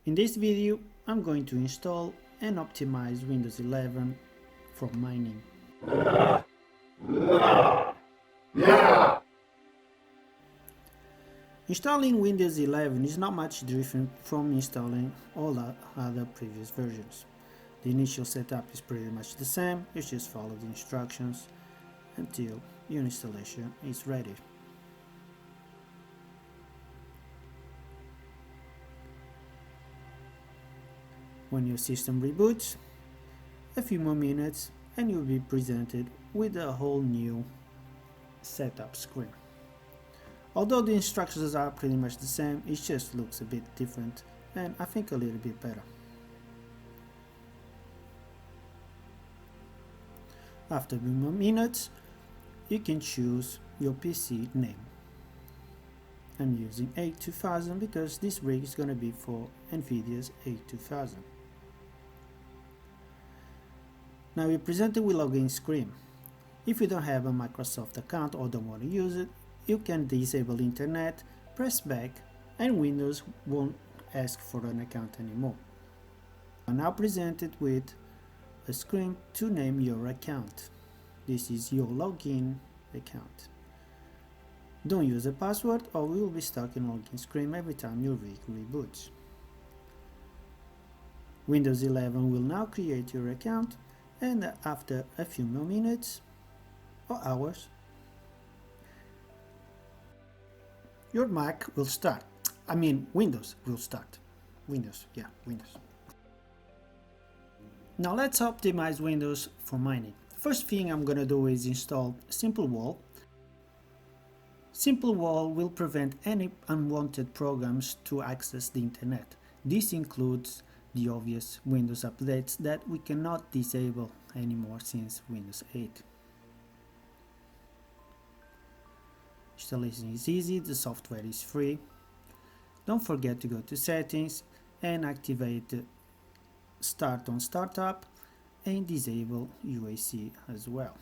In this video, I'm going to install and optimize Windows 11 for mining. Installing Windows 11 is not much different from installing all the other previous versions. The initial setup is pretty much the same, you just follow the instructions until your installation is ready. When your system reboots, a few more minutes and you'll be presented with a whole new setup screen. Although the instructions are pretty much the same, it just looks a bit different and I think a little bit better. After a few more minutes, you can choose your PC name. I'm using A2000 because this rig is going to be for NVIDIA's A2000. Now you're presented with login screen. If you don't have a Microsoft account or don't want to use it, you can disable internet, press back, and Windows won't ask for an account anymore. You are now presented with a screen to name your account. This is your login account. Don't use a password or we will be stuck in login screen every time your rig reboots. Windows 11 will now create your account, and after a few more minutes or hours, your Mac will start. Windows will start. Windows. Now let's optimize Windows for mining. First thing I'm gonna do is install Simplewall. Simplewall will prevent any unwanted programs to access the internet. This includes the obvious Windows updates that we cannot disable anymore since Windows 8. Installation is easy, the software is free. Don't forget to go to settings and activate start on startup and disable UAC as well.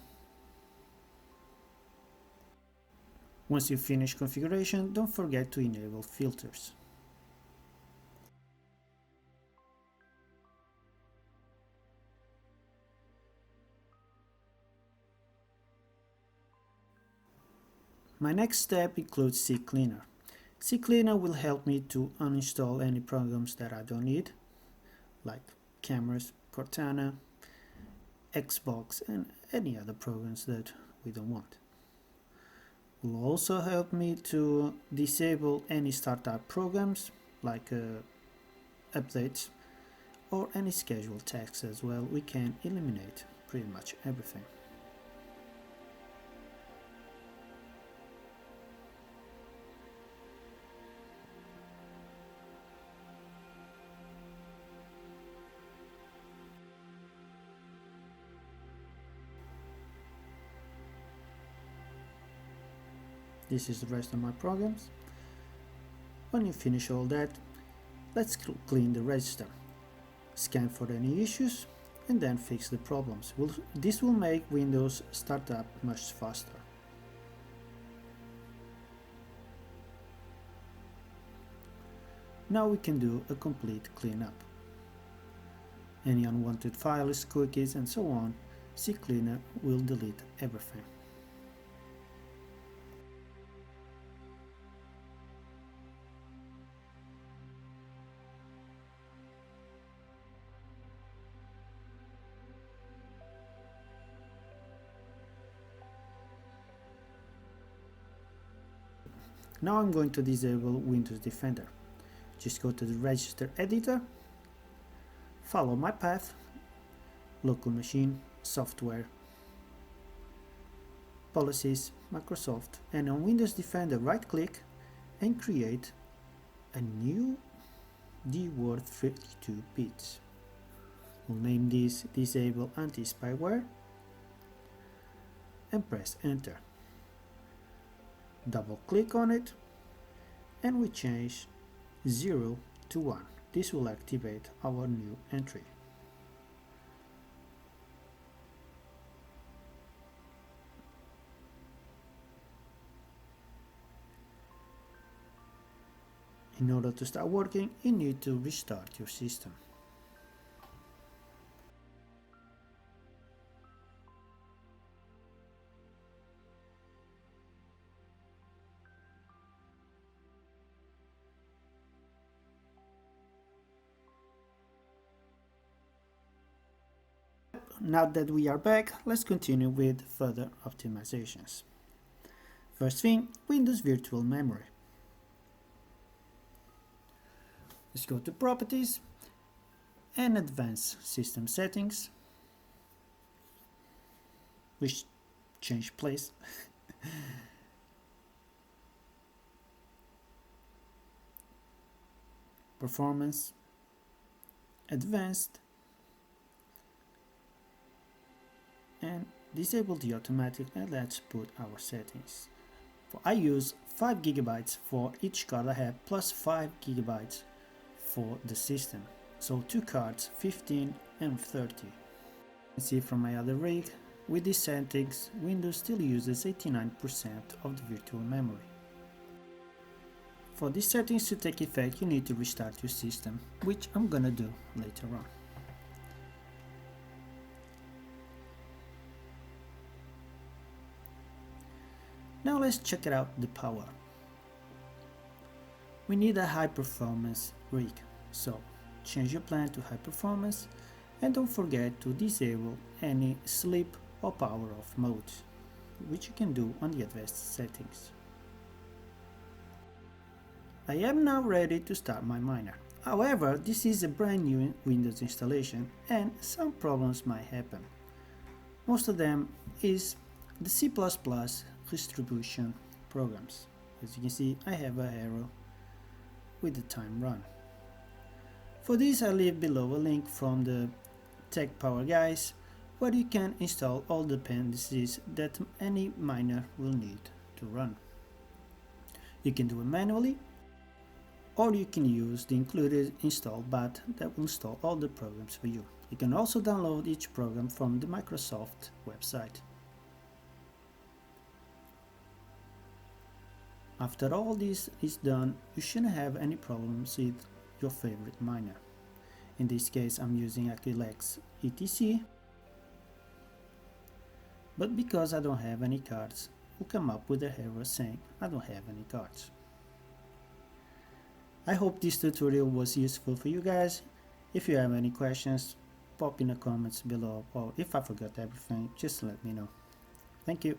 Once you finish configuration, don't forget to enable filters. My next step includes Ccleaner. Ccleaner will help me to uninstall any programs that I don't need, like cameras, Cortana, Xbox, and any other programs that we don't want. It will also help me to disable any startup programs like updates or any scheduled tasks as well. We can eliminate pretty much everything. This is the rest of my programs. When you finish all that, let's clean the register, scan for any issues, and then fix the problems. This will make Windows start up much faster. Now we can do a complete cleanup. Any unwanted files, cookies, and so on, Ccleaner will delete everything. Now I'm going to disable Windows Defender. Just go to the register editor, follow my path, local machine, software, policies, Microsoft, and on Windows Defender right click and create a new DWORD 32 bits. We'll name this Disable Anti-Spyware and press enter. Double click on it and we change 0 to 1. This will activate our new entry. In order to start working, you need to restart your system. Now that we are back, let's continue with further optimizations. First thing, Windows Virtual Memory. Let's go to Properties and Advanced System Settings, which change place. Performance, Advanced, and disable the automatic, and let's put our settings. I use 5 GB for each card I have plus 5 GB for the system, so 2 cards, 15 and 30. You can see from my other rig, with these settings Windows still uses 89% of the virtual memory. For these settings to take effect, you need to restart your system, which I'm gonna do later on. Now let's check out the power. We need a high performance rig, so change your plan to high performance and don't forget to disable any sleep or power off modes, which you can do on the advanced settings. I am now ready to start my miner. However, this is a brand new Windows installation and some problems might happen. Most of them is the C++ distribution programs. As you can see, I have an error with the time run. For this, I leave below a link from the Tech Power guys where you can install all the dependencies that any miner will need to run. You can do it manually, or you can use the included install bot that will install all the programs for you. You can also download each program from the Microsoft website. After all this is done, you shouldn't have any problems with your favorite miner. In this case, I'm using Acrylex ETC, but because I don't have any cards, we'll come up with an error saying I don't have any cards. I hope this tutorial was useful for you guys. If you have any questions, pop in the comments below, or if I forgot everything, just let me know. Thank you.